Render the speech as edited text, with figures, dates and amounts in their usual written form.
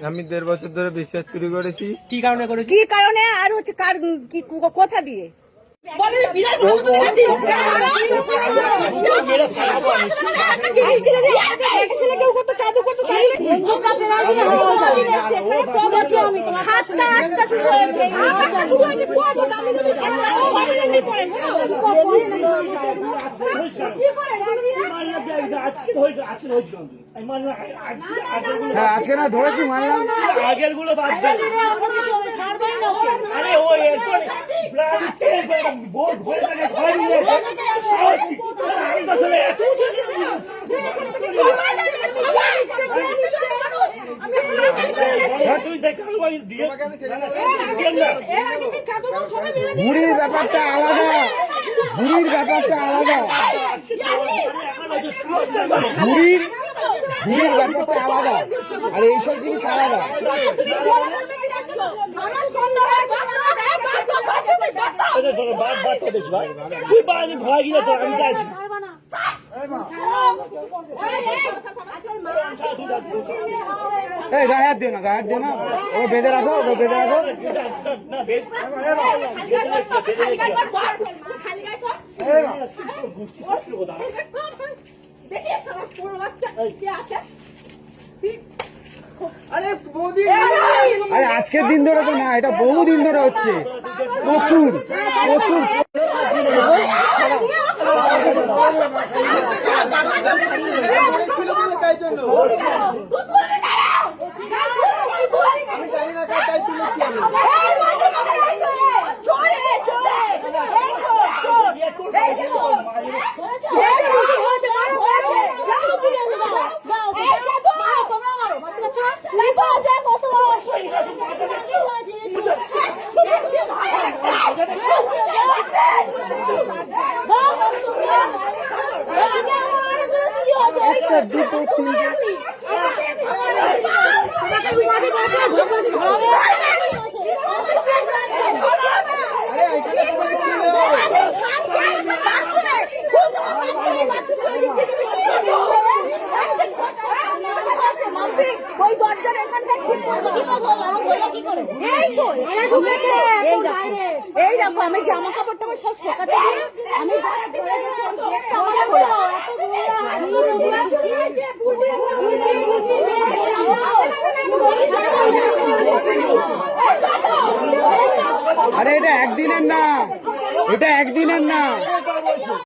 আমি 1.5 বছর ধরে বিশ্বাস চুরি করেছি। কি কারণে করেছি? কি কারণে আর হচ্ছে কার কি কোথা দিয়ে আজকে না ধরেছি মানলাম, আগের গুলো বাদ ঘুড়ির ব্যাপারটা আলাদা, ঘুড়ির ব্যাপারটা আলাদা, ঘুড়ির ব্যাপারটা আলাদা, আর এইসব জিনিস আলাদা। ভয় গিয়ে তো আমি চাইছি গায়ে হাত দিও না, গায়ে হাত দিও না, ওকে বেঁধে রাখো, ওকে বেঁধে রাখো। আরে আজকের দিন ধরে তো না, এটা বহুদিন ধরে হচ্ছে, প্রচুর প্রচুর। একটা দুটো তিনটে ওই দরজার এখানটা এই দেখো আমি জামা কাপড়টা সব শেখাতে আমি আরে এটা একদিনের না, এটা একদিনের না।